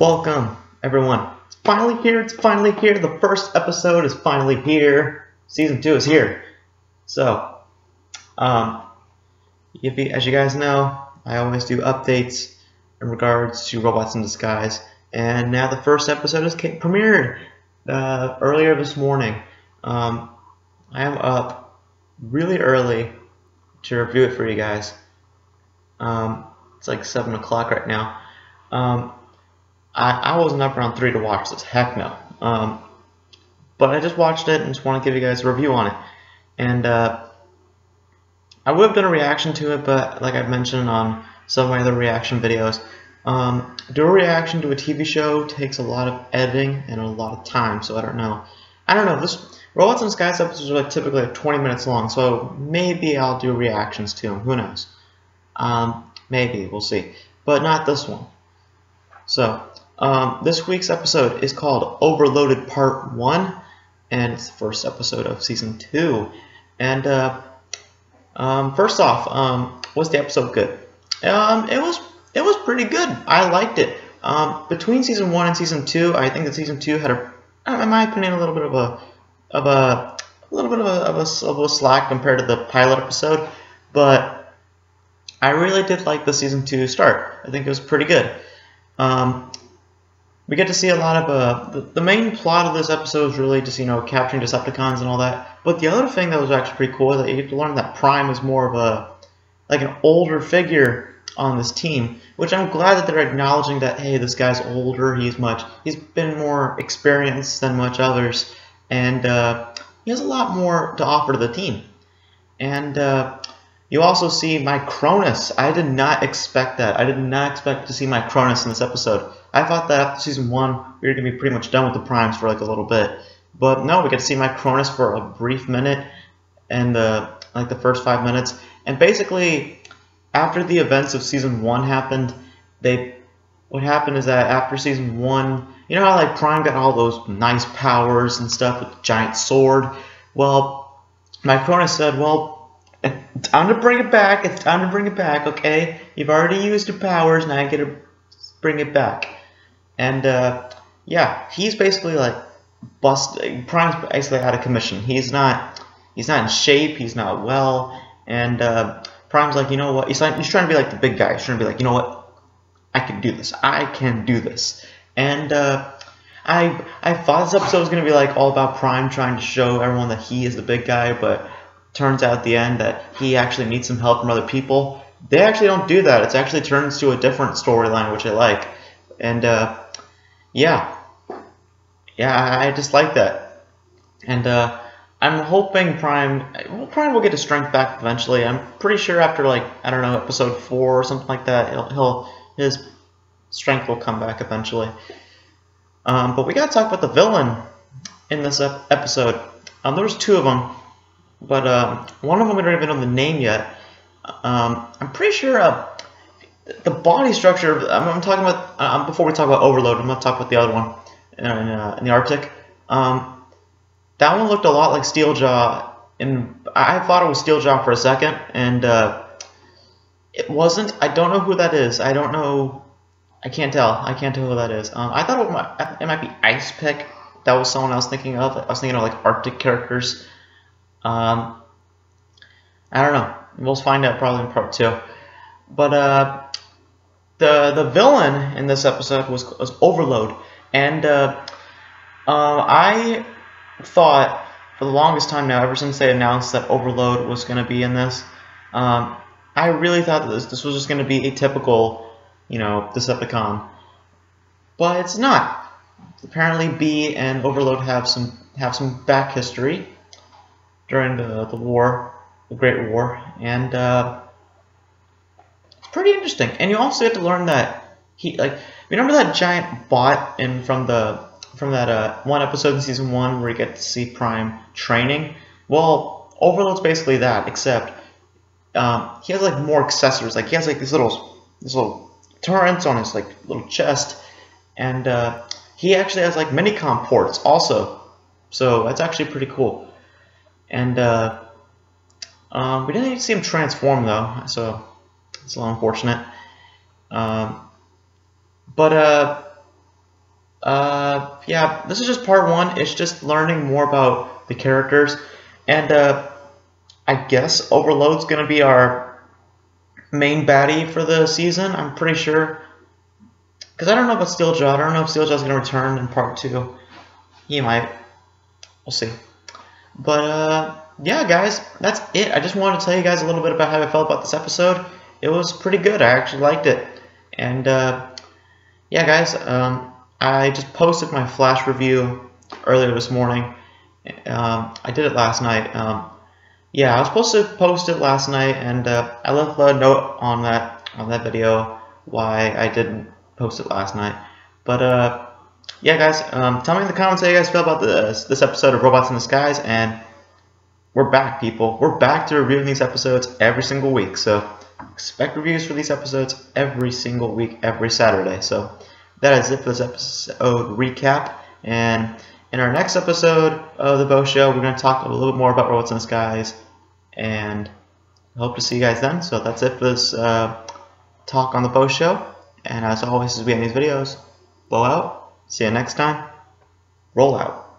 Welcome, everyone. It's finally here. It's finally here. The first episode is finally here. Season 2 is here. So, as you guys know, I always do updates in regards to Robots in Disguise. And now the first episode is premiered earlier this morning. I am up really early to review it for you guys. It's like 7 o'clock right now. I wasn't up around 3 to watch this. Heck no. But I just watched it and just want to give you guys a review on it. And I would have done a reaction to it, but like I've mentioned on some of my other reaction videos, do a reaction to a TV show takes a lot of editing and a lot of time, so I don't know. This Robots in Disguise episodes are like typically like 20 minutes long, so maybe I'll do reactions to them. Who knows? Maybe, we'll see. But not this one. So, this week's episode is called Overloaded Part 1, and it's the first episode of Season 2. And, first off, was the episode good? It was pretty good. I liked it. Between Season 1 and Season 2, I think that Season 2 had in my opinion, a little bit of a slack compared to the pilot episode, but I really did like the Season 2 start. I think it was pretty good. We get to see a lot of the main plot of this episode is really just capturing Decepticons and all that. But the other thing that was actually pretty cool is that you get to learn that Prime is more of an older figure on this team, which I'm glad that they're acknowledging that, hey, this guy's older. He's been more experienced than much others, and he has a lot more to offer to the team. And you also see my Cronus. I did not expect that. I did not expect to see my Cronus in this episode. I thought that after Season 1, we were going to be pretty much done with the Primes for like a little bit. But no, we get to see my Cronus for a brief minute, and like the first 5 minutes. And basically, after the events of Season 1 happened, what happened is that after Season 1, you know how like Prime got all those nice powers and stuff with the giant sword? Well, my Cronus said, well, it's time to bring it back. It's time to bring it back, okay? You've already used your powers, now you get to bring it back. And, yeah, he's basically, like, busted. Prime's basically out of commission. He's not in shape, he's not well, and, Prime's like, you know what? He's trying to be like the big guy. He's trying to be like, you know what? I can do this. I can do this. And, I thought this episode was going to be, like, all about Prime trying to show everyone that he is the big guy, but turns out at the end that he actually needs some help from other people. They actually don't do that. It actually turns to a different storyline, which I like. And, yeah, I just like that. And, I'm hoping Prime will get his strength back eventually. I'm pretty sure after, like, I don't know, episode 4 or something like that, his strength will come back eventually. But we gotta talk about the villain in this episode. There was 2 of them. But one of them we don't even know the name yet. I'm pretty sure the body structure. I'm talking about before we talk about Overload. I'm gonna talk about the other one in the Arctic. That one looked a lot like Steeljaw, and I thought it was Steeljaw for a second, and it wasn't. I don't know who that is. I don't know. I can't tell. I can't tell who that is. I thought it might be Ice Pick. That was someone I was thinking of. I was thinking of like Arctic characters. I don't know. We'll find out probably in part 2. But the villain in this episode was Overload, and I thought for the longest time now, ever since they announced that Overload was going to be in this, I really thought that this was just going to be a typical, Decepticon, but it's not. Apparently, Bee and Overload have some back history during the war, the Great War, and it's pretty interesting. And you also get to learn that remember that giant bot from that one episode in Season 1 where you get to see Prime training? Well, Overload's basically that, except he has like more accessories. Like he has like these little turrets on his like little chest, and he actually has like minicom ports also. So that's actually pretty cool. And we didn't even see him transform though, so it's a little unfortunate. But Yeah, this is just part one. It's just learning more about the characters, and I guess Overload's gonna be our main baddie for the season. I'm pretty sure, because I don't know about Steeljaw. I don't know if Steeljaw's gonna return in part two. He might. We'll see. But yeah, guys, that's it. I just wanted to tell you guys a little bit about how I felt about this episode. It was pretty good. I actually liked it, and yeah, guys, I just posted my Flash review earlier this morning. I did it last night. Yeah, I was supposed to post it last night, and I left a note on that video why I didn't post it last night. But yeah, guys, tell me in the comments how you guys feel about this episode of Robots in Disguise, and we're back, people. We're back to reviewing these episodes every single week. So expect reviews for these episodes every single week, every Saturday. So that is it for this episode recap. And in our next episode of the Beau Show, we're going to talk a little bit more about Robots in Disguise, and I hope to see you guys then. So that's it for this talk on the Beau Show. And as always, as we end these videos, blow out. See you next time. Roll out.